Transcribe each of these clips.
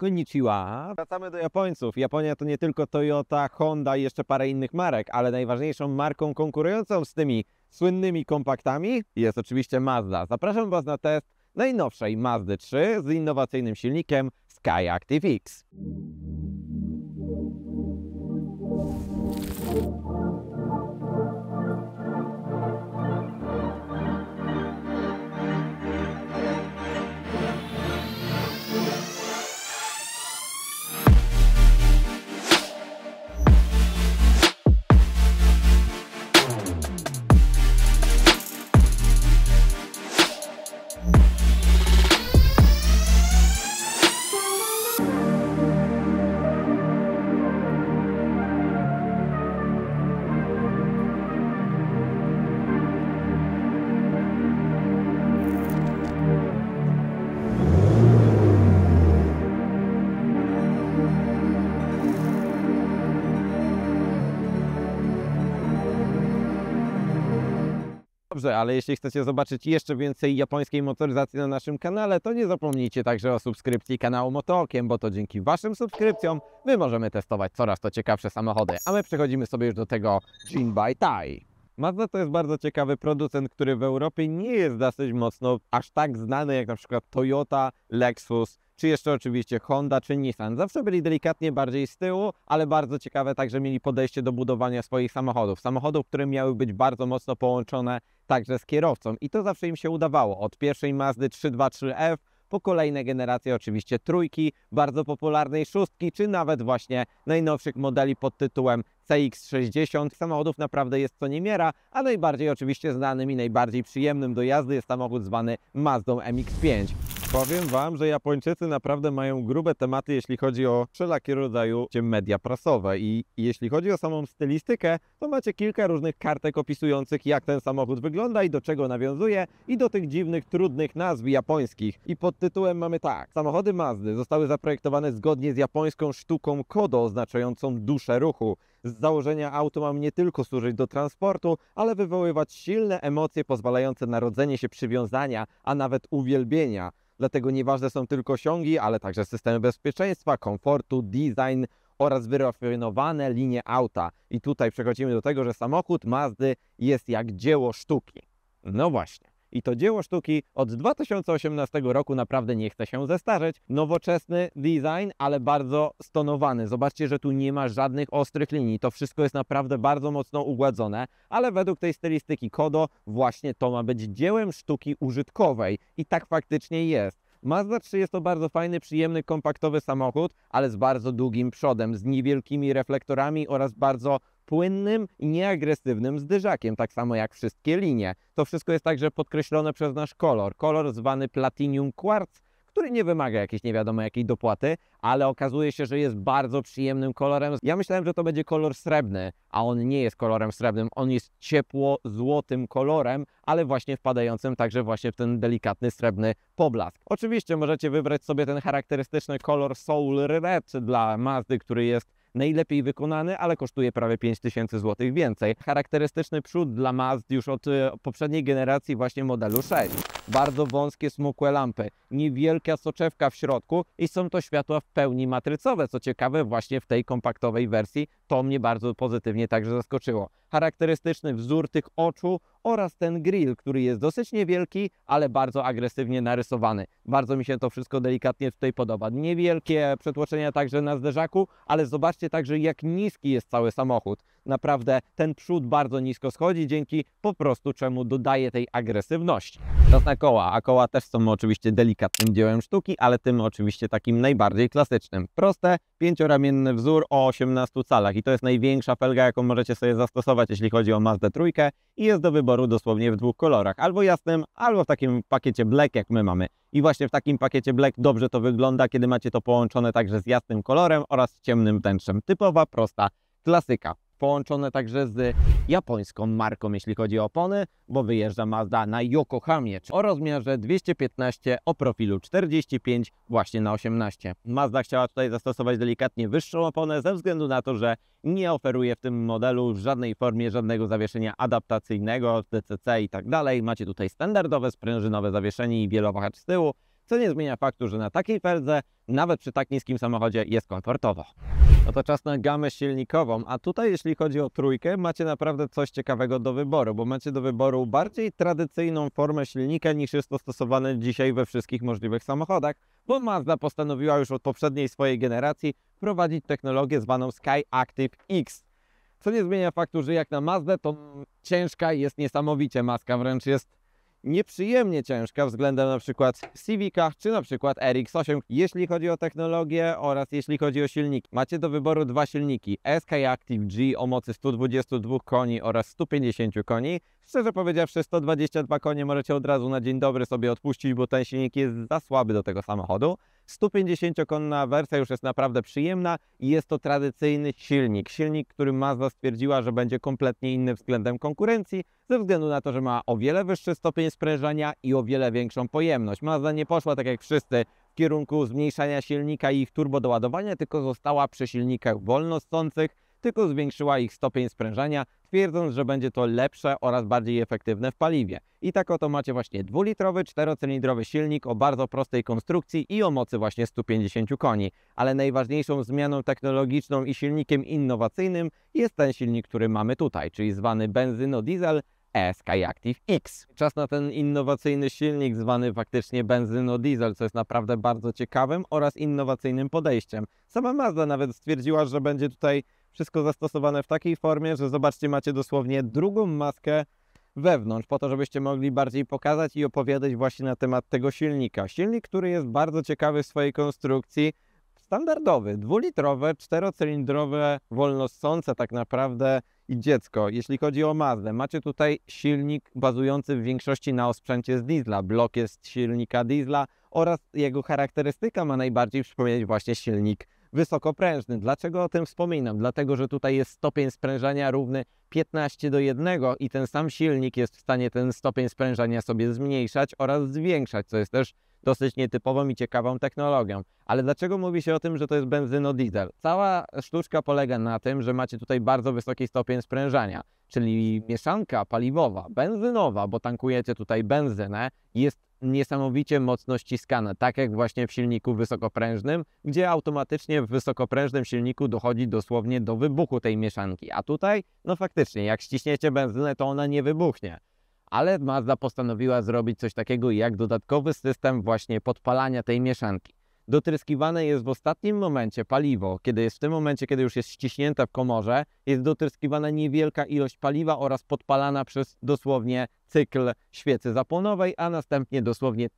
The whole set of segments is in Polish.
Konnichiwa. Wracamy do Japońców. Japonia to nie tylko Toyota, Honda i jeszcze parę innych marek, ale najważniejszą marką konkurującą z tymi słynnymi kompaktami jest oczywiście Mazda. Zapraszam Was na test najnowszej Mazdy 3 z innowacyjnym silnikiem Skyactiv-X. Dobrze, ale jeśli chcecie zobaczyć jeszcze więcej japońskiej motoryzacji na naszym kanale, to nie zapomnijcie także o subskrypcji kanału Motookiem, bo to dzięki Waszym subskrypcjom my możemy testować coraz to ciekawsze samochody. A my przechodzimy sobie już do tego Jinbei. Mazda to jest bardzo ciekawy producent, który w Europie nie jest dosyć mocno aż tak znany jak na przykład Toyota, Lexus, czy jeszcze oczywiście Honda czy Nissan. Zawsze byli delikatnie bardziej z tyłu, ale bardzo ciekawe także mieli podejście do budowania swoich samochodów. Samochodów, które miały być bardzo mocno połączone także z kierowcą i to zawsze im się udawało. Od pierwszej Mazdy 323F po kolejne generacje oczywiście trójki, bardzo popularnej szóstki, czy nawet właśnie najnowszych modeli pod tytułem CX-60. Samochodów naprawdę jest co niemiara, a najbardziej oczywiście znanym i najbardziej przyjemnym do jazdy jest samochód zwany Mazdą MX-5. Powiem Wam, że Japończycy naprawdę mają grube tematy, jeśli chodzi o wszelakie rodzaju media prasowe i jeśli chodzi o samą stylistykę, to macie kilka różnych kartek opisujących, jak ten samochód wygląda i do czego nawiązuje i do tych dziwnych, trudnych nazw japońskich. I pod tytułem mamy tak: samochody Mazdy zostały zaprojektowane zgodnie z japońską sztuką Kodo, oznaczającą duszę ruchu. Z założenia auto ma nie tylko służyć do transportu, ale wywoływać silne emocje pozwalające na rodzenie się przywiązania, a nawet uwielbienia. Dlatego nieważne są tylko osiągi, ale także systemy bezpieczeństwa, komfortu, design oraz wyrafinowane linie auta. I tutaj przechodzimy do tego, że samochód Mazdy jest jak dzieło sztuki. No właśnie. I to dzieło sztuki od 2018 roku naprawdę nie chce się zestarzeć. Nowoczesny design, ale bardzo stonowany. Zobaczcie, że tu nie ma żadnych ostrych linii. To wszystko jest naprawdę bardzo mocno ugładzone, ale według tej stylistyki Kodo właśnie to ma być dziełem sztuki użytkowej. I tak faktycznie jest. Mazda 3 jest to bardzo fajny, przyjemny, kompaktowy samochód, ale z bardzo długim przodem, z niewielkimi reflektorami oraz bardzo płynnym i nieagresywnym zderzakiem, tak samo jak wszystkie linie. To wszystko jest także podkreślone przez nasz kolor zwany Platinum Quartz, który nie wymaga jakiejś nie wiadomo jakiej dopłaty, ale okazuje się, że jest bardzo przyjemnym kolorem. Ja myślałem, że to będzie kolor srebrny, a on nie jest kolorem srebrnym, on jest ciepło-złotym kolorem, ale właśnie wpadającym także właśnie w ten delikatny srebrny poblask. Oczywiście możecie wybrać sobie ten charakterystyczny kolor Soul Red dla Mazdy, który jest najlepiej wykonany, ale kosztuje prawie 5000 zł więcej. Charakterystyczny przód dla Mazd już od poprzedniej generacji właśnie modelu 6. Bardzo wąskie, smukłe lampy, niewielka soczewka w środku i są to światła w pełni matrycowe, co ciekawe właśnie w tej kompaktowej wersji. To mnie bardzo pozytywnie także zaskoczyło. Charakterystyczny wzór tych oczu oraz ten grill, który jest dosyć niewielki, ale bardzo agresywnie narysowany. Bardzo mi się to wszystko delikatnie tutaj podoba. Niewielkie przetłoczenia także na zderzaku, ale zobaczcie także, jak niski jest cały samochód. Naprawdę ten przód bardzo nisko schodzi, dzięki po prostu czemu dodaje tej agresywności. Czas na koła, a koła też są oczywiście delikatnym dziełem sztuki, ale tym oczywiście takim najbardziej klasycznym. Proste, pięcioramienny wzór o 18 calach i to jest największa felga, jaką możecie sobie zastosować, jeśli chodzi o Mazdę trójkę i jest do wyboru dosłownie w dwóch kolorach, albo jasnym, albo w takim pakiecie black, jak my mamy. I właśnie w takim pakiecie black dobrze to wygląda, kiedy macie to połączone także z jasnym kolorem oraz ciemnym wnętrzem. Typowa, prosta klasyka. Połączone także z japońską marką, jeśli chodzi o opony, bo wyjeżdża Mazda na Yokohamie o rozmiarze 215 o profilu 45 właśnie na 18. Mazda chciała tutaj zastosować delikatnie wyższą oponę ze względu na to, że nie oferuje w tym modelu w żadnej formie żadnego zawieszenia adaptacyjnego, DCC i tak dalej. Macie tutaj standardowe sprężynowe zawieszenie i wielowahacz z tyłu. co nie zmienia faktu, że na takiej feldze, nawet przy tak niskim samochodzie, jest komfortowo. No to czas na gamę silnikową, a tutaj jeśli chodzi o trójkę, macie naprawdę coś ciekawego do wyboru, bo macie do wyboru bardziej tradycyjną formę silnika niż jest to stosowane dzisiaj we wszystkich możliwych samochodach, bo Mazda postanowiła już od poprzedniej swojej generacji wprowadzić technologię zwaną Sky Active X. Co nie zmienia faktu, że jak na Mazdę, to ciężka jest niesamowicie maska, wręcz jest nieprzyjemnie ciężka względem na przykład Civica czy na przykład RX-8, jeśli chodzi o technologię oraz jeśli chodzi o silniki. Macie do wyboru dwa silniki Sky Active G o mocy 122 koni oraz 150 koni. Szczerze powiedziawszy, 122 konie możecie od razu na dzień dobry sobie odpuścić, bo ten silnik jest za słaby do tego samochodu. 150-konna wersja już jest naprawdę przyjemna i jest to tradycyjny silnik. Silnik, który Mazda stwierdziła, że będzie kompletnie inny względem konkurencji, ze względu na to, że ma o wiele wyższy stopień sprężania i o wiele większą pojemność. Mazda nie poszła tak jak wszyscy w kierunku zmniejszania silnika i ich turbodoładowania, tylko została przy silnikach wolnosących, tylko zwiększyła ich stopień sprężania, twierdząc, że będzie to lepsze oraz bardziej efektywne w paliwie. I tak oto macie właśnie dwulitrowy, czterocylindrowy silnik o bardzo prostej konstrukcji i o mocy właśnie 150 koni. Ale najważniejszą zmianą technologiczną i silnikiem innowacyjnym jest ten silnik, który mamy tutaj, czyli zwany benzyno-diesel Sky Active X. Czas na ten innowacyjny silnik zwany faktycznie benzyno-diesel, co jest naprawdę bardzo ciekawym oraz innowacyjnym podejściem. Sama Mazda nawet stwierdziła, że będzie tutaj wszystko zastosowane w takiej formie, że zobaczcie, macie dosłownie drugą maskę wewnątrz, po to, żebyście mogli bardziej pokazać i opowiadać właśnie na temat tego silnika. Silnik, który jest bardzo ciekawy w swojej konstrukcji, standardowy, dwulitrowe, czterocylindrowe, wolnossące tak naprawdę i dziecko. Jeśli chodzi o Mazdę, macie tutaj silnik bazujący w większości na osprzęcie z diesla. Blok jest silnika diesla oraz jego charakterystyka ma najbardziej przypominać właśnie silnik wysokoprężny. Dlaczego o tym wspominam? Dlatego, że tutaj jest stopień sprężania równy 15:1 i ten sam silnik jest w stanie ten stopień sprężania sobie zmniejszać oraz zwiększać, co jest też dosyć nietypową i ciekawą technologią. Ale dlaczego mówi się o tym, że to jest benzyno-diesel? Cała sztuczka polega na tym, że macie tutaj bardzo wysoki stopień sprężania, czyli mieszanka paliwowa, benzynowa, bo tankujecie tutaj benzynę, jest niesamowicie mocno ściskana, tak jak właśnie w silniku wysokoprężnym, gdzie automatycznie w wysokoprężnym silniku dochodzi dosłownie do wybuchu tej mieszanki. A tutaj, no faktycznie, jak ściśniecie benzynę, to ona nie wybuchnie. Ale Mazda postanowiła zrobić coś takiego jak dodatkowy system właśnie podpalania tej mieszanki. Dotryskiwane jest w ostatnim momencie paliwo, kiedy jest w tym momencie, kiedy już jest ściśnięte w komorze, jest dotryskiwana niewielka ilość paliwa oraz podpalana przez dosłownie cykl świecy zapłonowej, a następnie dosłownie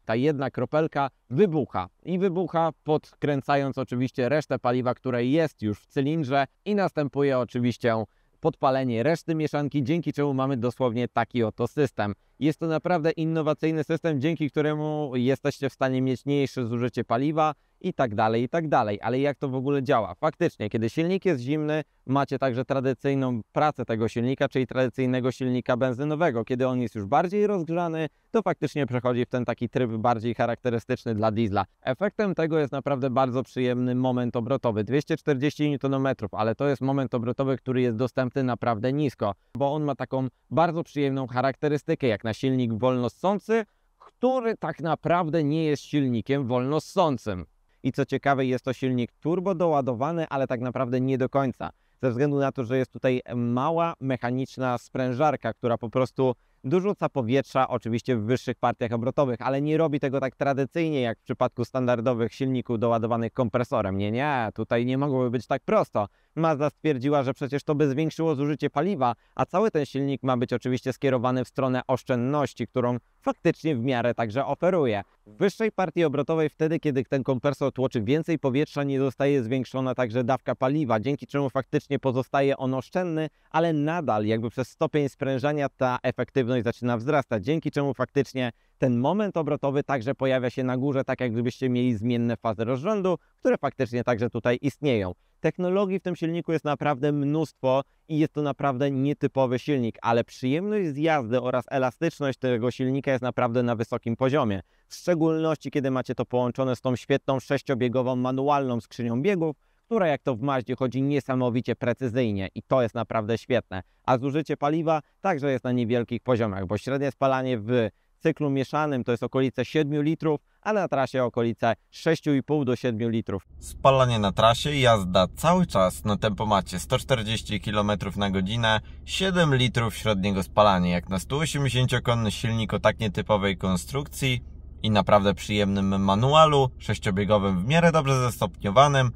ta jedna kropelka wybucha. I wybucha podkręcając oczywiście resztę paliwa, które jest już w cylindrze i następuje oczywiście podpalenie reszty mieszanki, dzięki czemu mamy dosłownie taki oto system. Jest to naprawdę innowacyjny system, dzięki któremu jesteście w stanie mieć mniejsze zużycie paliwa i tak dalej, i tak dalej. Ale jak to w ogóle działa? Faktycznie, kiedy silnik jest zimny, macie także tradycyjną pracę tego silnika, czyli tradycyjnego silnika benzynowego. Kiedy on jest już bardziej rozgrzany, to faktycznie przechodzi w ten taki tryb bardziej charakterystyczny dla diesla. Efektem tego jest naprawdę bardzo przyjemny moment obrotowy. 240 Nm, ale to jest moment obrotowy, który jest dostępny naprawdę nisko, bo on ma taką bardzo przyjemną charakterystykę, jak na silnik wolnossący, który tak naprawdę nie jest silnikiem wolnossącym. I co ciekawe, jest to silnik turbo doładowany, ale tak naprawdę nie do końca. Ze względu na to, że jest tutaj mała mechaniczna sprężarka, która po prostu dorzuca powietrza, oczywiście w wyższych partiach obrotowych, ale nie robi tego tak tradycyjnie, jak w przypadku standardowych silników doładowanych kompresorem. Nie, tutaj nie mogłoby być tak prosto. Mazda stwierdziła, że przecież to by zwiększyło zużycie paliwa, a cały ten silnik ma być oczywiście skierowany w stronę oszczędności, którą faktycznie w miarę także oferuje. W wyższej partii obrotowej wtedy, kiedy ten kompresor tłoczy więcej powietrza, nie zostaje zwiększona także dawka paliwa, dzięki czemu faktycznie pozostaje on oszczędny, ale nadal jakby przez stopień sprężania ta efektywność zaczyna wzrastać, dzięki czemu faktycznie ten moment obrotowy także pojawia się na górze, tak jak gdybyście mieli zmienne fazy rozrządu, które faktycznie także tutaj istnieją. Technologii w tym silniku jest naprawdę mnóstwo i jest to naprawdę nietypowy silnik, ale przyjemność z jazdy oraz elastyczność tego silnika jest naprawdę na wysokim poziomie. W szczególności, kiedy macie to połączone z tą świetną sześciobiegową manualną skrzynią biegów, która jak to w Mazdzie chodzi niesamowicie precyzyjnie i to jest naprawdę świetne. A zużycie paliwa także jest na niewielkich poziomach, bo średnie spalanie w cyklu mieszanym to jest okolice 7 litrów, a na trasie okolice 6,5 do 7 litrów. Spalanie na trasie i jazda cały czas na tempomacie 140 km na godzinę, 7 litrów średniego spalania, jak na 180-konny silnik o tak nietypowej konstrukcji i naprawdę przyjemnym manualu, sześciobiegowym w miarę dobrze zestopniowanym,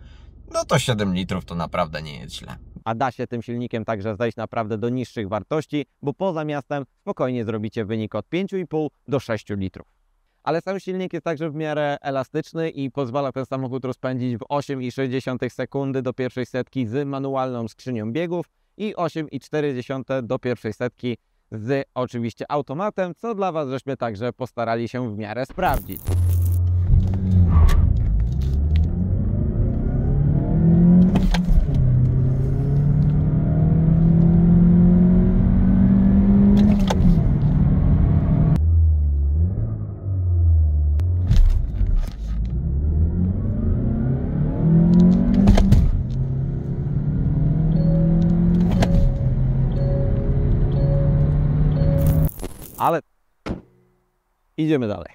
no to 7 litrów to naprawdę nie jest źle. A da się tym silnikiem także zejść naprawdę do niższych wartości, bo poza miastem spokojnie zrobicie wynik od 5,5 do 6 litrów. Ale sam silnik jest także w miarę elastyczny i pozwala ten samochód rozpędzić w 8,6 sekundy do pierwszej setki z manualną skrzynią biegów i 8,4 do pierwszej setki z oczywiście automatem, co dla Was żeśmy także postarali się w miarę sprawdzić. Ale idziemy dalej.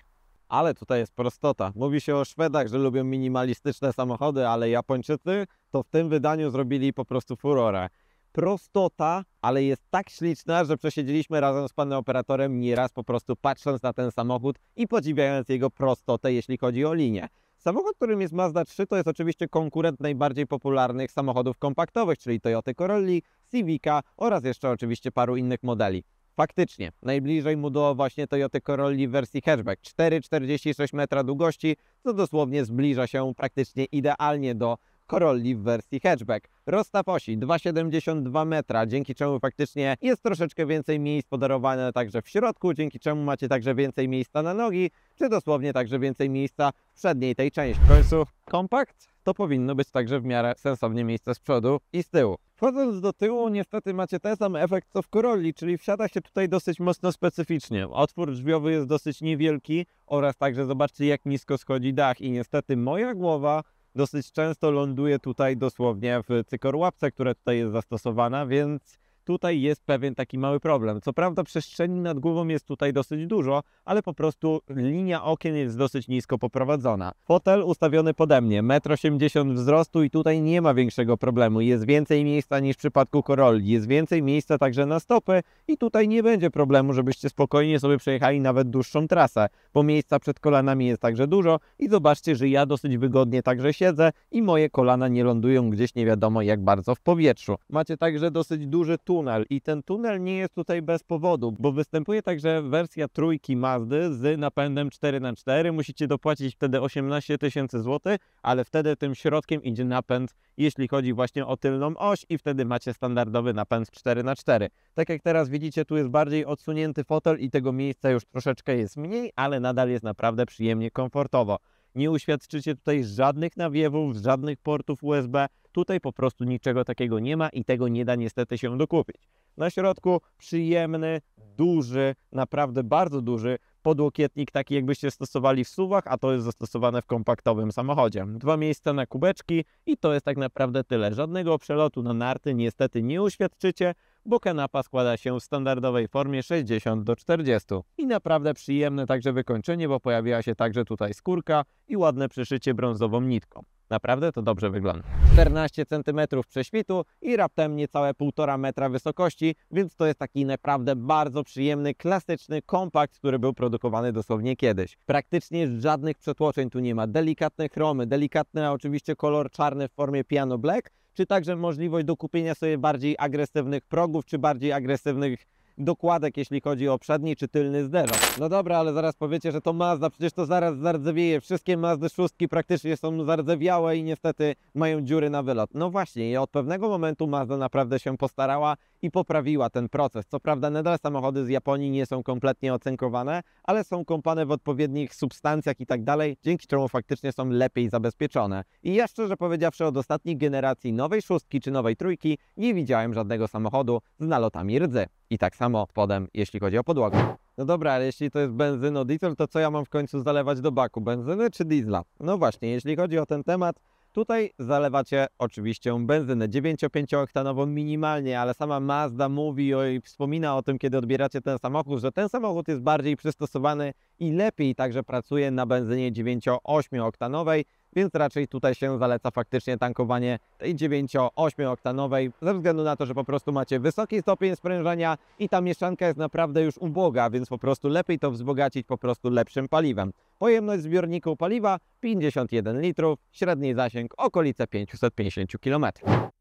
Ale tutaj jest prostota. Mówi się o Szwedach, że lubią minimalistyczne samochody, ale Japończycy to w tym wydaniu zrobili po prostu furorę. Prostota, ale jest tak śliczna, że przesiedzieliśmy razem z panem operatorem nieraz po prostu patrząc na ten samochód i podziwiając jego prostotę, jeśli chodzi o linię. Samochód, którym jest Mazda 3, to jest oczywiście konkurent najbardziej popularnych samochodów kompaktowych, czyli Toyoty Corolli, Civica oraz jeszcze oczywiście paru innych modeli. Faktycznie, najbliżej mu do właśnie Toyoty Corolli w wersji hatchback, 4,46 metra długości, co dosłownie zbliża się praktycznie idealnie do Corolli w wersji hatchback. Rozstaw osi 2,72 metra, dzięki czemu faktycznie jest troszeczkę więcej miejsc podarowane także w środku, dzięki czemu macie także więcej miejsca na nogi, czy dosłownie także więcej miejsca w przedniej tej części. W końcu kompakt to powinno być także w miarę sensownie miejsce z przodu i z tyłu. Wchodząc do tyłu, niestety macie ten sam efekt co w Corolli, czyli wsiada się tutaj dosyć mocno specyficznie. Otwór drzwiowy jest dosyć niewielki oraz także zobaczcie, jak nisko schodzi dach i niestety moja głowa dosyć często ląduje tutaj dosłownie w cykorłapce, która tutaj jest zastosowana, więc tutaj jest pewien taki mały problem. Co prawda przestrzeni nad głową jest tutaj dosyć dużo, ale po prostu linia okien jest dosyć nisko poprowadzona. Fotel ustawiony pode mnie, 1,80 m wzrostu i tutaj nie ma większego problemu. Jest więcej miejsca niż w przypadku Corolli, jest więcej miejsca także na stopy i tutaj nie będzie problemu, żebyście spokojnie sobie przejechali nawet dłuższą trasę, bo miejsca przed kolanami jest także dużo i zobaczcie, że ja dosyć wygodnie także siedzę i moje kolana nie lądują gdzieś nie wiadomo jak bardzo w powietrzu. Macie także dosyć duży tunel i ten tunel nie jest tutaj bez powodu, bo występuje także wersja trójki Mazdy z napędem 4x4. Musicie dopłacić wtedy 18 000 złotych, ale wtedy tym środkiem idzie napęd, jeśli chodzi właśnie o tylną oś i wtedy macie standardowy napęd 4x4. Tak jak teraz widzicie, tu jest bardziej odsunięty fotel i tego miejsca już troszeczkę jest mniej, ale nadal jest naprawdę przyjemnie komfortowo. Nie uświadczycie tutaj żadnych nawiewów, żadnych portów USB. Tutaj po prostu niczego takiego nie ma i tego nie da niestety się dokupić. Na środku przyjemny, duży, naprawdę bardzo duży podłokietnik, taki jakbyście stosowali w SUV-ach, a to jest zastosowane w kompaktowym samochodzie. 2 miejsca na kubeczki i to jest tak naprawdę tyle. Żadnego przelotu na narty niestety nie uświadczycie, bo kanapa składa się w standardowej formie 60:40. I naprawdę przyjemne także wykończenie, bo pojawiła się także tutaj skórka i ładne przyszycie brązową nitką. Naprawdę to dobrze wygląda. 14 cm prześwitu i raptem niecałe 1,5 metra wysokości, więc to jest taki naprawdę bardzo przyjemny, klasyczny kompakt, który był produkowany dosłownie kiedyś. Praktycznie żadnych przetłoczeń tu nie ma. Delikatne chromy, delikatny oczywiście kolor czarny w formie piano black, czy także możliwość dokupienia sobie bardziej agresywnych progów, czy bardziej agresywnych dokładek, jeśli chodzi o przedni czy tylny zderzak. No dobra, ale zaraz powiecie, że to Mazda, przecież to zaraz zardzewieje. Wszystkie Mazdy 6 praktycznie są zardzewiałe i niestety mają dziury na wylot. No właśnie, i od pewnego momentu Mazda naprawdę się postarała i poprawiła ten proces. Co prawda nadal samochody z Japonii nie są kompletnie ocynkowane, ale są kąpane w odpowiednich substancjach i tak dalej, dzięki czemu faktycznie są lepiej zabezpieczone. I ja szczerze powiedziawszy, od ostatniej generacji nowej 6 czy nowej 3 nie widziałem żadnego samochodu z nalotami rdzy. I tak samo spodem, jeśli chodzi o podłogę. No dobra, ale jeśli to jest benzyno diesel, to co ja mam w końcu zalewać do baku? Benzyny czy diesla? No właśnie, jeśli chodzi o ten temat, Tutaj zalewacie oczywiście benzynę 9-5-oktanową minimalnie, ale sama Mazda mówi i wspomina o tym, kiedy odbieracie ten samochód, że ten samochód jest bardziej przystosowany i lepiej także pracuje na benzynie 9-8-oktanowej, więc raczej tutaj się zaleca faktycznie tankowanie tej 9-8-oktanowej ze względu na to, że po prostu macie wysoki stopień sprężenia i ta mieszanka jest naprawdę już uboga, więc po prostu lepiej to wzbogacić po prostu lepszym paliwem. Pojemność zbiorniku paliwa 51 litrów, średni zasięg okolice 550 km.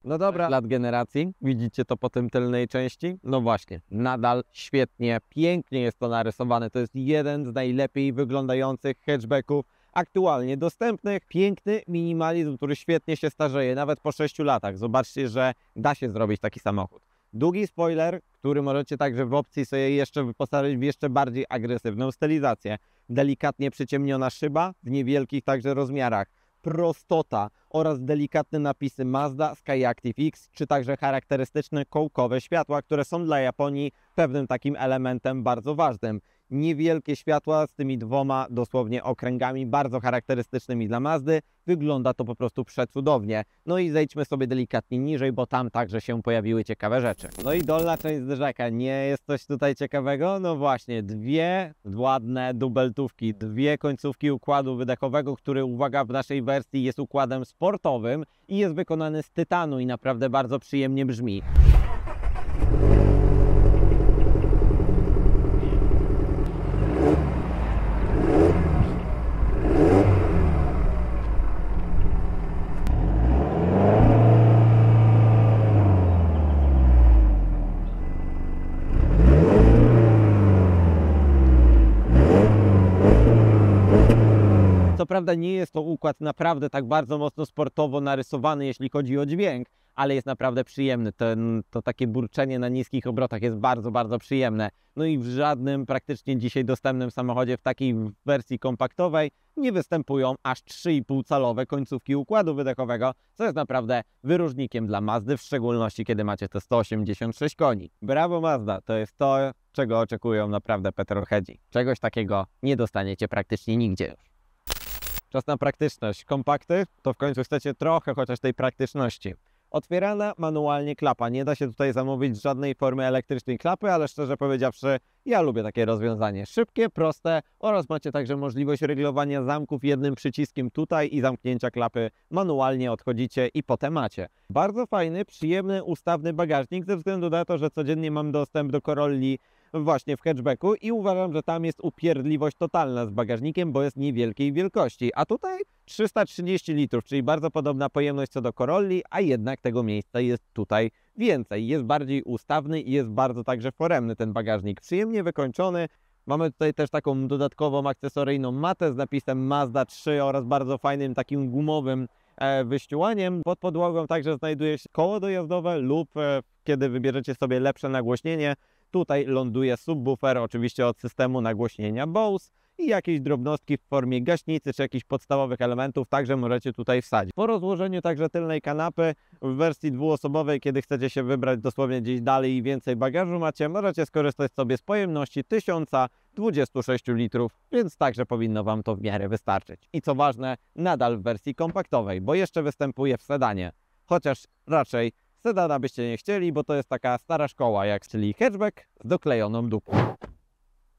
No dobra, lat generacji, widzicie to po tym tylnej części? No właśnie, nadal świetnie, pięknie jest to narysowane, to jest jeden z najlepiej wyglądających hatchbacków aktualnie dostępnych. Piękny minimalizm, który świetnie się starzeje, nawet po 6 latach. Zobaczcie, że da się zrobić taki samochód. Długi spoiler, który możecie także w opcji sobie jeszcze wyposażyć w jeszcze bardziej agresywną stylizację. Delikatnie przyciemniona szyba w niewielkich także rozmiarach. Prostota oraz delikatne napisy Mazda Skyactiv X, czy także charakterystyczne kołkowe światła, które są dla Japonii pewnym takim elementem bardzo ważnym. Niewielkie światła z tymi dwoma dosłownie okręgami bardzo charakterystycznymi dla Mazdy. Wygląda to po prostu przecudownie. No i zejdźmy sobie delikatnie niżej, bo tam także się pojawiły ciekawe rzeczy. No i dolna część zderzaka. Nie jest coś tutaj ciekawego? No właśnie, dwie ładne dubeltówki, dwie końcówki układu wydechowego, który, uwaga, w naszej wersji jest układem sportowym i jest wykonany z tytanu i naprawdę bardzo przyjemnie brzmi. Co prawda nie jest to układ naprawdę tak bardzo mocno sportowo narysowany, jeśli chodzi o dźwięk, ale jest naprawdę przyjemny. To takie burczenie na niskich obrotach jest bardzo przyjemne. No i w żadnym praktycznie dzisiaj dostępnym samochodzie w takiej wersji kompaktowej nie występują aż 3,5 calowe końcówki układu wydechowego, co jest naprawdę wyróżnikiem dla Mazdy, w szczególności kiedy macie te 186 koni. Brawo Mazda, to jest to, czego oczekują naprawdę petrolheadzi. Czegoś takiego nie dostaniecie praktycznie nigdzie już. Czas na praktyczność. Kompakty? To w końcu chcecie trochę chociaż tej praktyczności. Otwierana manualnie klapa. Nie da się tutaj zamówić żadnej formy elektrycznej klapy, ale szczerze powiedziawszy, ja lubię takie rozwiązanie. Szybkie, proste oraz macie także możliwość reglowania zamków jednym przyciskiem tutaj i zamknięcia klapy manualnie odchodzicie i po temacie. Bardzo fajny, przyjemny, ustawny bagażnik ze względu na to, że codziennie mam dostęp do Corolli właśnie w hatchbacku i uważam, że tam jest upierdliwość totalna z bagażnikiem, bo jest niewielkiej wielkości, a tutaj 330 litrów, czyli bardzo podobna pojemność co do Corolli, a jednak tego miejsca jest tutaj więcej. Jest bardziej ustawny i jest bardzo także foremny ten bagażnik, przyjemnie wykończony. Mamy tutaj też taką dodatkową akcesoryjną matę z napisem Mazda 3 oraz bardzo fajnym takim gumowym wyściółaniem. Pod podłogą także znajduje się koło dojazdowe lub kiedy wybierzecie sobie lepsze nagłośnienie, tutaj ląduje subwoofer, oczywiście od systemu nagłośnienia Bose i jakieś drobnostki w formie gaśnicy czy jakichś podstawowych elementów także możecie tutaj wsadzić. Po rozłożeniu także tylnej kanapy w wersji dwuosobowej, kiedy chcecie się wybrać dosłownie gdzieś dalej i więcej bagażu macie, możecie skorzystać sobie z pojemności 1026 litrów, więc także powinno Wam to w miarę wystarczyć. I co ważne, nadal w wersji kompaktowej, bo jeszcze występuje w sedanie, chociaż raczej sedana byście nie chcieli, bo to jest taka stara szkoła, czyli hatchback z doklejoną dupą.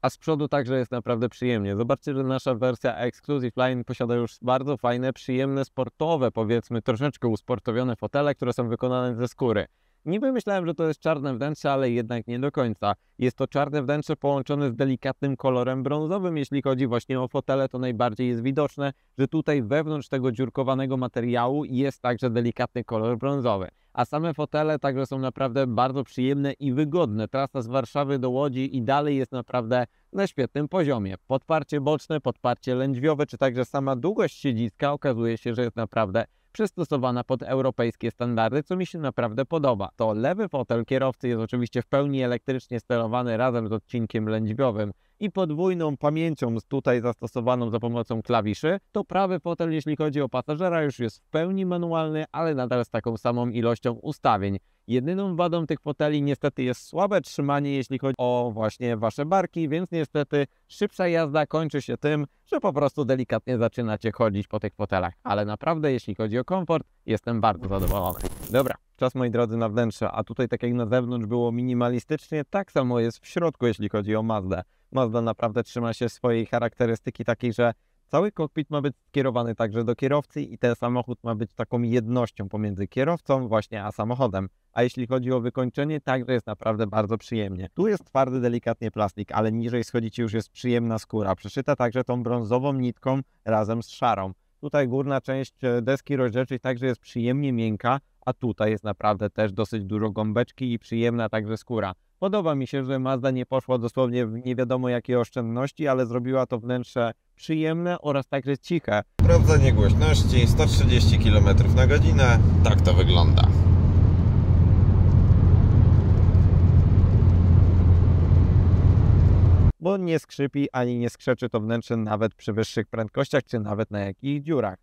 A z przodu także jest naprawdę przyjemnie. Zobaczcie, że nasza wersja Exclusive Line posiada już bardzo fajne, przyjemne, sportowe, powiedzmy troszeczkę usportowione fotele, które są wykonane ze skóry. Niby myślałem, że to jest czarne wnętrze, ale jednak nie do końca. Jest to czarne wnętrze połączone z delikatnym kolorem brązowym. Jeśli chodzi właśnie o fotele, to najbardziej jest widoczne, że tutaj wewnątrz tego dziurkowanego materiału jest także delikatny kolor brązowy. A same fotele także są naprawdę bardzo przyjemne i wygodne. Trasa z Warszawy do Łodzi i dalej jest naprawdę na świetnym poziomie. Podparcie boczne, podparcie lędźwiowe, czy także sama długość siedziska okazuje się, że jest naprawdę przystosowana pod europejskie standardy, co mi się naprawdę podoba. To lewy fotel kierowcy jest oczywiście w pełni elektrycznie sterowany razem z odcinkiem lędźwiowym i podwójną pamięcią tutaj zastosowaną za pomocą klawiszy, to prawy fotel, jeśli chodzi o pasażera, już jest w pełni manualny, ale nadal z taką samą ilością ustawień. Jedyną wadą tych foteli niestety jest słabe trzymanie, jeśli chodzi o właśnie wasze barki, więc niestety szybsza jazda kończy się tym, że po prostu delikatnie zaczynacie chodzić po tych fotelach. Ale naprawdę, jeśli chodzi o komfort, jestem bardzo zadowolony. Dobra, czas moi drodzy na wnętrze, a tutaj tak jak na zewnątrz było minimalistycznie, tak samo jest w środku, jeśli chodzi o Mazdę. Mazda naprawdę trzyma się swojej charakterystyki takiej, że cały kokpit ma być skierowany także do kierowcy i ten samochód ma być taką jednością pomiędzy kierowcą właśnie a samochodem. A jeśli chodzi o wykończenie, także jest naprawdę bardzo przyjemnie. Tu jest twardy, delikatnie plastik, ale niżej schodzicie już jest przyjemna skóra, przeszyta także tą brązową nitką razem z szarą. Tutaj górna część deski rozdzielczej także jest przyjemnie miękka, a tutaj jest naprawdę też dosyć dużo gąbeczki i przyjemna także skóra. Podoba mi się, że Mazda nie poszła dosłownie w nie wiadomo jakie oszczędności, ale zrobiła to wnętrze przyjemne oraz także ciche. Sprawdzenie głośności 130 km/h. Tak to wygląda. Bo nie skrzypi ani nie skrzeczy to wnętrze nawet przy wyższych prędkościach, czy nawet na jakichś dziurach.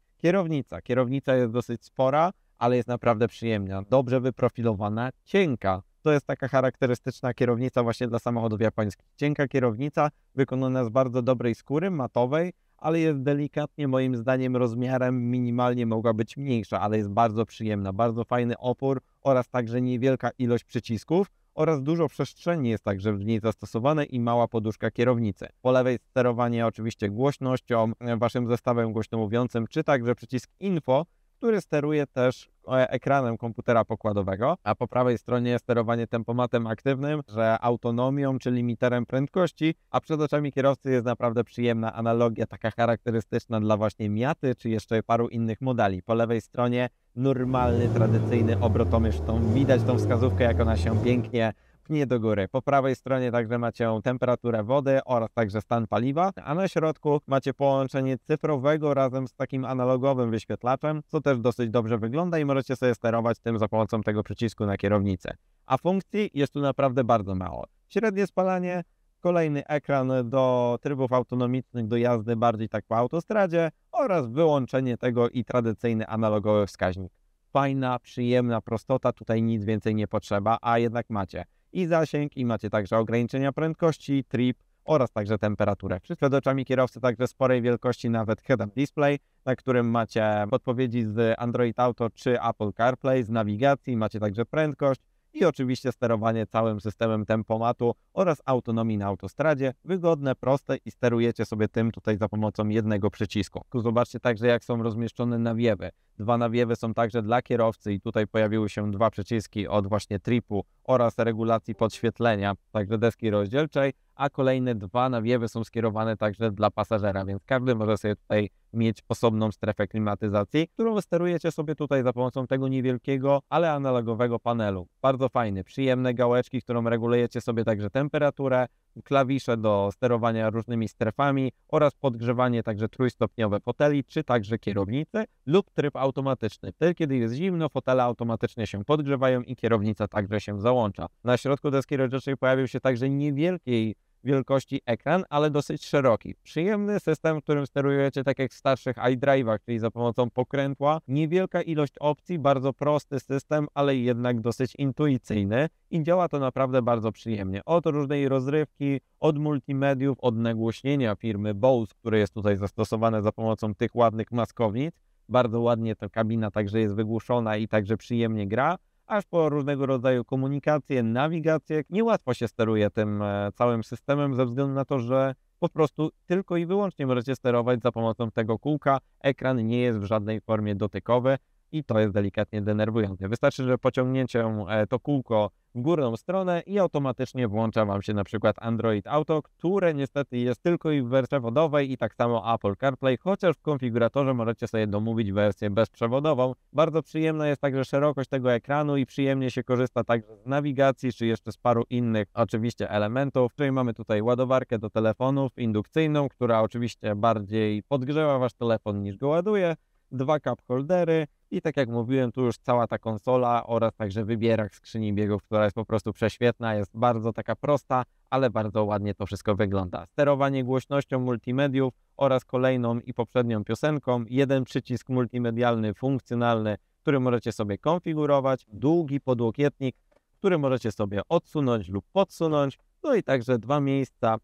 Kierownica jest dosyć spora, ale jest naprawdę przyjemna, dobrze wyprofilowana, cienka. To jest taka charakterystyczna kierownica właśnie dla samochodów japońskich. Cienka kierownica, wykonana z bardzo dobrej skóry, matowej, ale jest delikatnie, moim zdaniem, rozmiarem minimalnie mogła być mniejsza, ale jest bardzo przyjemna, bardzo fajny opór oraz także niewielka ilość przycisków oraz dużo przestrzeni jest także w niej zastosowane i mała poduszka kierownicy. Po lewej sterowanie oczywiście głośnością, waszym zestawem głośnomówiącym, czy także przycisk info, który steruje też ekranem komputera pokładowego, a po prawej stronie sterowanie tempomatem aktywnym, że autonomią czy limiterem prędkości, a przed oczami kierowcy jest naprawdę przyjemna analogia, taka charakterystyczna dla właśnie Miaty, czy jeszcze paru innych modeli. Po lewej stronie normalny, tradycyjny obrotomierz, widać tą wskazówkę, jak ona się pięknie pnie do góry. Po prawej stronie także macie temperaturę wody oraz także stan paliwa, a na środku macie połączenie cyfrowego razem z takim analogowym wyświetlaczem, co też dosyć dobrze wygląda i możecie sobie sterować tym za pomocą tego przycisku na kierownicę. A funkcji jest tu naprawdę bardzo mało. Średnie spalanie, kolejny ekran do trybów autonomicznych, do jazdy bardziej tak po autostradzie oraz wyłączenie tego i tradycyjny analogowy wskaźnik. Fajna, przyjemna prostota, tutaj nic więcej nie potrzeba, a jednak macie i zasięg, i macie także ograniczenia prędkości, trip oraz także temperaturę. Przed oczami kierowcy także sporej wielkości nawet head-up display, na którym macie podpowiedzi z Android Auto czy Apple CarPlay, z nawigacji, macie także prędkość i oczywiście sterowanie całym systemem tempomatu oraz autonomii na autostradzie. Wygodne, proste i sterujecie sobie tym tutaj za pomocą jednego przycisku. Tu zobaczcie także, jak są rozmieszczone nawiewy. Dwa nawiewy są także dla kierowcy i tutaj pojawiły się dwa przyciski od właśnie tripu oraz regulacji podświetlenia, także deski rozdzielczej, a kolejne dwa nawiewy są skierowane także dla pasażera, więc każdy może sobie tutaj mieć osobną strefę klimatyzacji, którą sterujecie sobie tutaj za pomocą tego niewielkiego, ale analogowego panelu. Bardzo fajny, przyjemne gałeczki, którą regulujecie sobie także temperaturę, klawisze do sterowania różnymi strefami oraz podgrzewanie także trójstopniowe foteli, czy także kierownicy lub tryb automatyczny. Wtedy, kiedy jest zimno, fotele automatycznie się podgrzewają i kierownica także się załącza. Na środku deski rozdzielczej pojawił się także niewielkiej wielkości ekran, ale dosyć szeroki. Przyjemny system, którym sterujecie tak jak w starszych iDrive'ach, czyli za pomocą pokrętła. Niewielka ilość opcji, bardzo prosty system, ale jednak dosyć intuicyjny i działa to naprawdę bardzo przyjemnie. Od różnej rozrywki, od multimediów, od nagłośnienia firmy Bose, które jest tutaj zastosowane za pomocą tych ładnych maskownic. Bardzo ładnie ta kabina także jest wygłuszona i także przyjemnie gra, aż po różnego rodzaju komunikację, nawigację. Niełatwo się steruje tym całym systemem ze względu na to, że po prostu tylko i wyłącznie możecie sterować za pomocą tego kółka. Ekran nie jest w żadnej formie dotykowy i to jest delikatnie denerwujące. Wystarczy, że pociągnięcie to kółko w górną stronę i automatycznie włącza Wam się na przykład Android Auto, które niestety jest tylko i w wersji przewodowej i tak samo Apple CarPlay, chociaż w konfiguratorze możecie sobie domówić wersję bezprzewodową. Bardzo przyjemna jest także szerokość tego ekranu i przyjemnie się korzysta także z nawigacji, czy jeszcze z paru innych oczywiście elementów. Czyli mamy tutaj ładowarkę do telefonów indukcyjną, która oczywiście bardziej podgrzewa Wasz telefon niż go ładuje. 2 cup holdery i tak jak mówiłem, tu już cała ta konsola oraz także wybierak skrzyni biegów, która jest po prostu prześwietna, jest bardzo taka prosta, ale bardzo ładnie to wszystko wygląda. Sterowanie głośnością multimediów oraz kolejną i poprzednią piosenką, jeden przycisk multimedialny, funkcjonalny, który możecie sobie konfigurować, długi podłokietnik, który możecie sobie odsunąć lub podsunąć, no i także 2 miejsca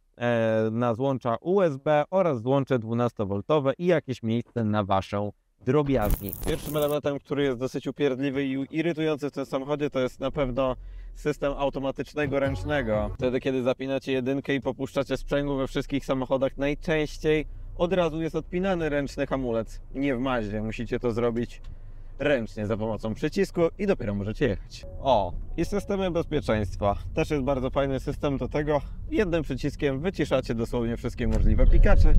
na złącza USB oraz złącze 12V i jakieś miejsce na Waszą drobiazgi. Pierwszym elementem, który jest dosyć upierdliwy i irytujący w tym samochodzie, to jest na pewno system automatycznego ręcznego. Wtedy, kiedy zapinacie jedynkę i popuszczacie sprzęgło we wszystkich samochodach, najczęściej od razu jest odpinany ręczny hamulec. Nie w Maździe, musicie to zrobić ręcznie za pomocą przycisku i dopiero możecie jechać. O, i systemy bezpieczeństwa. Też jest bardzo fajny system do tego. Jednym przyciskiem wyciszacie dosłownie wszystkie możliwe pikacze.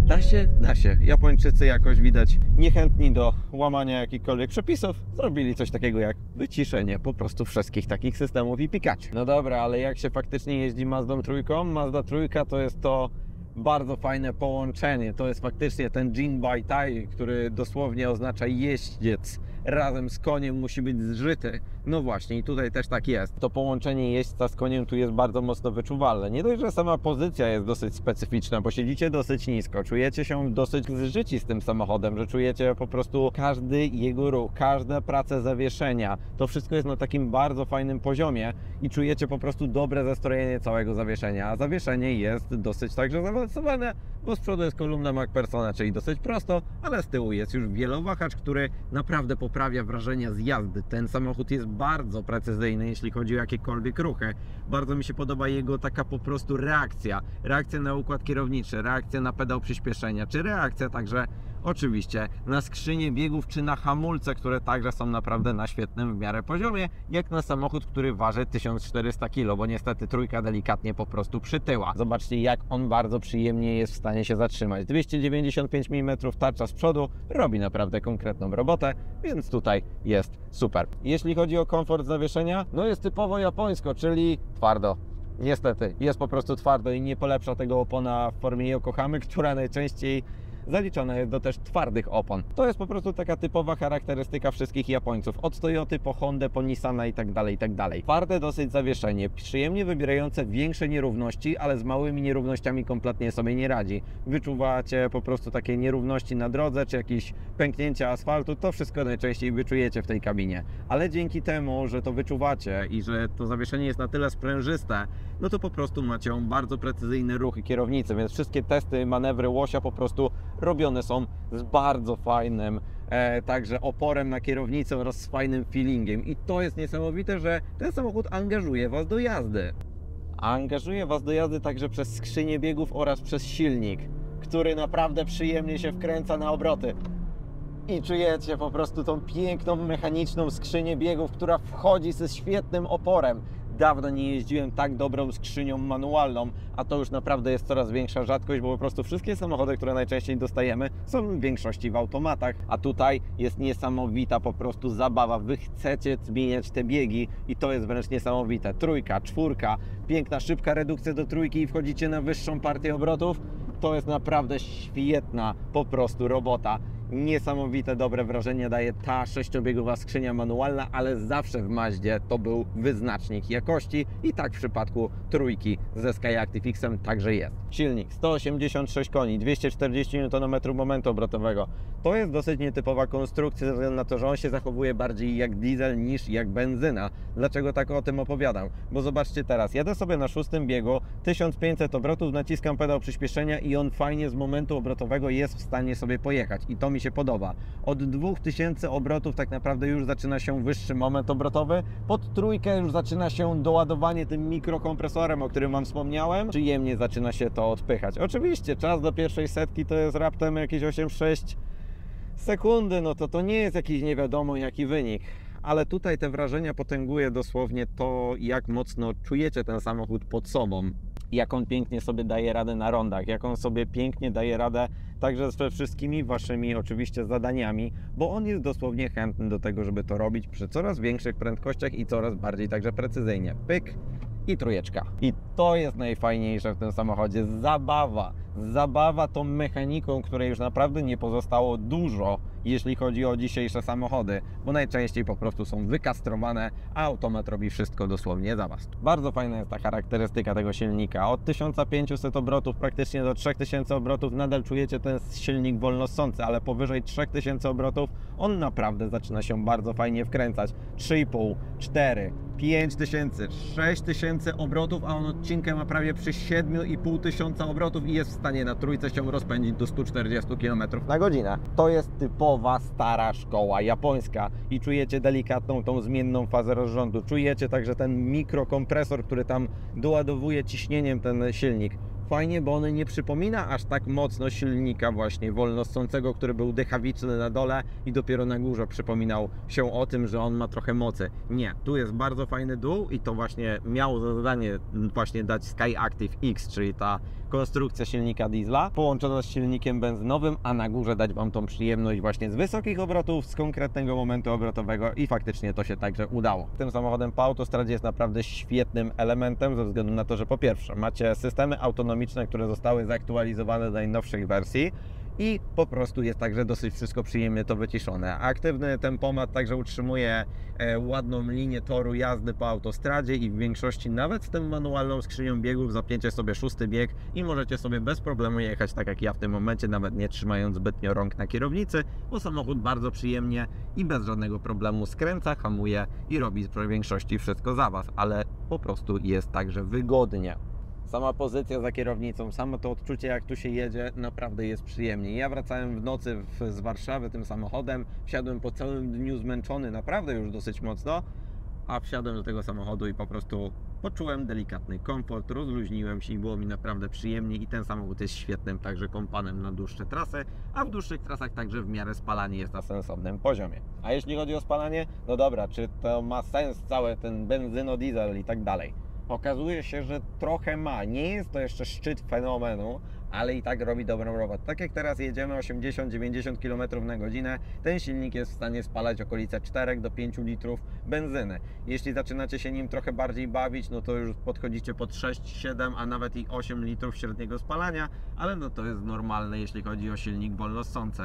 Da się? Da się. Japończycy jakoś widać niechętni do łamania jakichkolwiek przepisów. Zrobili coś takiego jak wyciszenie po prostu wszystkich takich systemów i pikaczy. No dobra, ale jak się faktycznie jeździ Mazdą trójką? Mazda trójka to jest to bardzo fajne połączenie. To jest faktycznie ten Jinbaitai, który dosłownie oznacza jeździec. Razem z koniem musi być zżyty. No właśnie, i tutaj też tak jest. To połączenie jeźdźca z koniem tu jest bardzo mocno wyczuwalne. Nie dość, że sama pozycja jest dosyć specyficzna, bo siedzicie dosyć nisko, czujecie się dosyć zżyci z tym samochodem, że czujecie po prostu każdy jego ruch, każde prace zawieszenia. To wszystko jest na takim bardzo fajnym poziomie i czujecie po prostu dobre zestrojenie całego zawieszenia. A zawieszenie jest dosyć także zaawansowane, bo z przodu jest kolumna MacPhersona, czyli dosyć prosto, ale z tyłu jest już wielowahacz, który naprawdę poprawia wrażenia z jazdy. Ten samochód jest bardzo precyzyjny, jeśli chodzi o jakiekolwiek ruchy. Bardzo mi się podoba jego taka po prostu reakcja. Reakcja na układ kierowniczy, reakcja na pedał przyspieszenia, czy reakcja także oczywiście na skrzynię biegów, czy na hamulce, które także są naprawdę na świetnym w miarę poziomie, jak na samochód, który waży 1400 kg, bo niestety trójka delikatnie po prostu przytyła. Zobaczcie, jak on bardzo przyjemnie jest w stanie się zatrzymać. 295 mm tarcza z przodu robi naprawdę konkretną robotę, więc tutaj jest super. Jeśli chodzi o komfort zawieszenia, no jest typowo japońsko, czyli twardo. Niestety, jest po prostu twardo i nie polepsza tego opona w formie Yokohamy, która najczęściej zaliczona jest do też twardych opon. To jest po prostu taka typowa charakterystyka wszystkich Japońców. Od Toyoty po Hondę, po Nissana i tak dalej, i tak dalej. Twarde dosyć zawieszenie, przyjemnie wybierające większe nierówności, ale z małymi nierównościami kompletnie sobie nie radzi. Wyczuwacie po prostu takie nierówności na drodze, czy jakieś pęknięcia asfaltu, to wszystko najczęściej wyczujecie w tej kabinie. Ale dzięki temu, że to wyczuwacie i że to zawieszenie jest na tyle sprężyste, no to po prostu macie bardzo precyzyjne ruchy kierownicy, więc wszystkie testy, manewry łosia po prostu robione są z bardzo fajnym także oporem na kierownicę oraz z fajnym feelingiem. I to jest niesamowite, że ten samochód angażuje Was do jazdy. A angażuje Was do jazdy także przez skrzynię biegów oraz przez silnik, który naprawdę przyjemnie się wkręca na obroty. I czujecie po prostu tą piękną, mechaniczną skrzynię biegów, która wchodzi ze świetnym oporem. Dawno nie jeździłem tak dobrą skrzynią manualną, a to już naprawdę jest coraz większa rzadkość, bo po prostu wszystkie samochody, które najczęściej dostajemy, są w większości w automatach, a tutaj jest niesamowita po prostu zabawa. Wy chcecie zmieniać te biegi i to jest wręcz niesamowite. Trójka, czwórka, piękna, szybka redukcja do trójki i wchodzicie na wyższą partię obrotów. To jest naprawdę świetna po prostu robota. Niesamowite dobre wrażenie daje ta 6-biegowa skrzynia manualna, ale zawsze w Maździe to był wyznacznik jakości i tak w przypadku trójki ze Skyactiv X-em także jest. Silnik 186 koni, 240 Nm momentu obrotowego. To jest dosyć nietypowa konstrukcja ze względu na to, że on się zachowuje bardziej jak diesel niż jak benzyna. Dlaczego tak o tym opowiadam? Bo zobaczcie teraz, jadę sobie na 6. biegu, 1500 obrotów, naciskam pedał przyspieszenia i on fajnie z momentu obrotowego jest w stanie sobie pojechać i to mi się podoba. Od 2000 obrotów tak naprawdę już zaczyna się wyższy moment obrotowy, pod trójkę już zaczyna się doładowanie tym mikrokompresorem, o którym Wam wspomniałem. Przyjemnie zaczyna się to odpychać. Oczywiście czas do pierwszej setki to jest raptem jakieś 8,6 sekundy, no to nie jest jakiś nie wiadomo jaki wynik. Ale tutaj te wrażenia potęguje dosłownie to, jak mocno czujecie ten samochód pod sobą. Jak on pięknie sobie daje radę na rondach, jak on sobie pięknie daje radę także ze wszystkimi Waszymi oczywiście zadaniami, bo on jest dosłownie chętny do tego, żeby to robić przy coraz większych prędkościach i coraz bardziej także precyzyjnie. Pyk i trójeczka. I to jest najfajniejsze w tym samochodzie. Zabawa tą mechaniką, której już naprawdę nie pozostało dużo jeśli chodzi o dzisiejsze samochody, bo najczęściej po prostu są wykastrowane, a automat robi wszystko dosłownie za Was. Bardzo fajna jest ta charakterystyka tego silnika. Od 1500 obrotów praktycznie do 3000 obrotów nadal czujecie ten silnik wolnossący, ale powyżej 3000 obrotów on naprawdę zaczyna się bardzo fajnie wkręcać. 3,5, 4, 5000, 6000 obrotów, a on odcinkę ma prawie przy 7500 obrotów i jest w stanie na trójce się rozpędzić do 140 km na godzinę. To jest typowa stara szkoła japońska i czujecie delikatną tą zmienną fazę rozrządu. Czujecie także ten mikrokompresor, który tam doładowuje ciśnieniem ten silnik. Fajnie, bo on nie przypomina aż tak mocno silnika właśnie wolnossącego, który był dechawiczny na dole i dopiero na górze przypominał się o tym, że on ma trochę mocy. Nie, tu jest bardzo fajny dół i to właśnie miało za zadanie właśnie dać Skyactiv X, czyli ta konstrukcja silnika diesla połączona z silnikiem benzynowym, a na górze dać Wam tą przyjemność właśnie z wysokich obrotów, z konkretnego momentu obrotowego i faktycznie to się także udało. Tym samochodem po autostradzie jest naprawdę świetnym elementem ze względu na to, że po pierwsze macie systemy autonomiczne, które zostały zaktualizowane do najnowszych wersji i po prostu jest także dosyć wszystko przyjemnie to wyciszone. Aktywny tempomat także utrzymuje ładną linię toru jazdy po autostradzie i w większości nawet z tym manualną skrzynią biegów zapięcie sobie 6. bieg i możecie sobie bez problemu jechać tak jak ja w tym momencie, nawet nie trzymając zbytnio rąk na kierownicy, bo samochód bardzo przyjemnie i bez żadnego problemu skręca, hamuje i robi w większości wszystko za Was, ale po prostu jest także wygodnie. Sama pozycja za kierownicą, samo to odczucie, jak tu się jedzie, naprawdę jest przyjemnie. Ja wracałem w nocy z Warszawy tym samochodem, wsiadłem po całym dniu zmęczony, naprawdę już dosyć mocno, a wsiadłem do tego samochodu i po prostu poczułem delikatny komfort, rozluźniłem się i było mi naprawdę przyjemnie i ten samochód jest świetnym także kompanem na dłuższe trasy, a w dłuższych trasach także w miarę spalanie jest na sensownym poziomie. A jeśli chodzi o spalanie, no dobra, czy to ma sens cały ten benzyno-diesel i tak dalej? Okazuje się, że trochę ma. Nie jest to jeszcze szczyt fenomenu, ale i tak robi dobrą robotę. Tak jak teraz jedziemy 80-90 km na godzinę, ten silnik jest w stanie spalać okolice 4 do 5 litrów benzyny. Jeśli zaczynacie się nim trochę bardziej bawić, no to już podchodzicie pod 6, 7, a nawet i 8 litrów średniego spalania, ale no to jest normalne, jeśli chodzi o silnik wolnossący.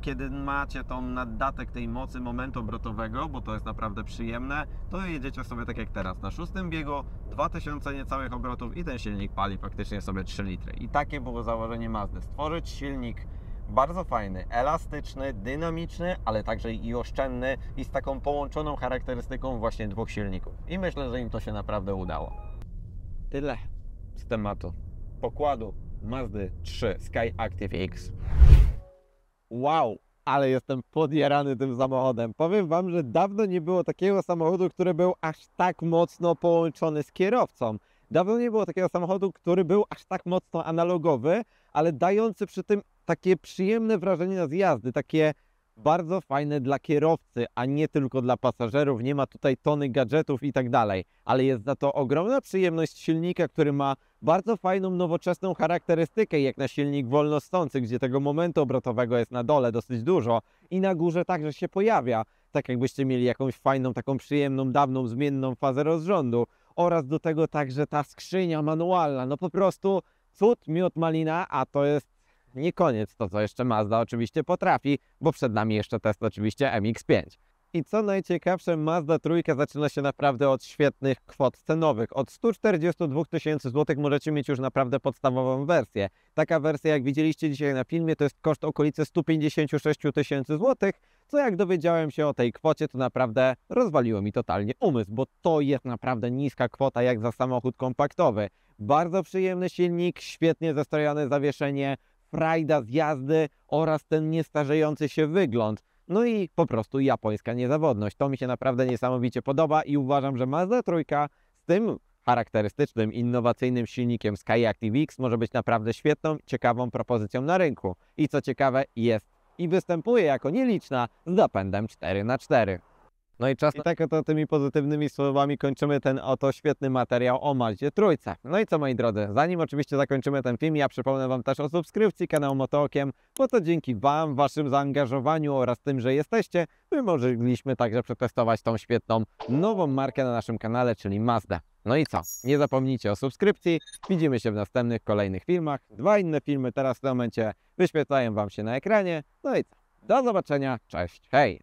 Kiedy macie tą naddatek tej mocy momentu obrotowego, bo to jest naprawdę przyjemne, to jedziecie sobie tak jak teraz, na 6. biegu, 2000 niecałych obrotów i ten silnik pali faktycznie sobie 3 litry. I takie było założenie Mazdy. Stworzyć silnik bardzo fajny, elastyczny, dynamiczny, ale także i oszczędny i z taką połączoną charakterystyką właśnie dwóch silników. I myślę, że im to się naprawdę udało. Tyle z tematu pokładu Mazdy 3 Skyactiv X. Wow, ale jestem podjarany tym samochodem. Powiem Wam, że dawno nie było takiego samochodu, który był aż tak mocno połączony z kierowcą. Dawno nie było takiego samochodu, który był aż tak mocno analogowy, ale dający przy tym takie przyjemne wrażenie z jazdy, takie bardzo fajne dla kierowcy, a nie tylko dla pasażerów. Nie ma tutaj tony gadżetów i tak dalej, ale jest za to ogromna przyjemność silnika, który ma bardzo fajną, nowoczesną charakterystykę, jak na silnik wolnossący, gdzie tego momentu obrotowego jest na dole dosyć dużo i na górze także się pojawia, tak jakbyście mieli jakąś fajną, taką przyjemną, dawną, zmienną fazę rozrządu oraz do tego także ta skrzynia manualna, no po prostu cud, miód, malina, a to jest nie koniec to, co jeszcze Mazda oczywiście potrafi, bo przed nami jeszcze test oczywiście MX-5. I co najciekawsze, Mazda 3 zaczyna się naprawdę od świetnych kwot cenowych. Od 142 000 złotych możecie mieć już naprawdę podstawową wersję. Taka wersja, jak widzieliście dzisiaj na filmie, to jest koszt okolice 156 000 złotych, co jak dowiedziałem się o tej kwocie, to naprawdę rozwaliło mi totalnie umysł, bo to jest naprawdę niska kwota jak za samochód kompaktowy. Bardzo przyjemny silnik, świetnie zestrojone zawieszenie, frajda z jazdy oraz ten niestarzejący się wygląd. No i po prostu japońska niezawodność. To mi się naprawdę niesamowicie podoba i uważam, że Mazda 3 z tym charakterystycznym, innowacyjnym silnikiem Skyactiv X może być naprawdę świetną, ciekawą propozycją na rynku. I co ciekawe, jest i występuje jako nieliczna z napędem 4x4. No i czas, i tak oto tymi pozytywnymi słowami kończymy ten oto świetny materiał o Mazdzie 3. No i co, moi drodzy, zanim oczywiście zakończymy ten film, ja przypomnę Wam też o subskrypcji kanału Motookiem, bo to dzięki Wam, Waszym zaangażowaniu oraz tym, że jesteście, my mogliśmy także przetestować tą świetną, nową markę na naszym kanale, czyli Mazdę. No i co? Nie zapomnijcie o subskrypcji, widzimy się w następnych, kolejnych filmach. 2 inne filmy teraz w tym momencie wyświetlają Wam się na ekranie. No i co? Do zobaczenia, cześć, hej!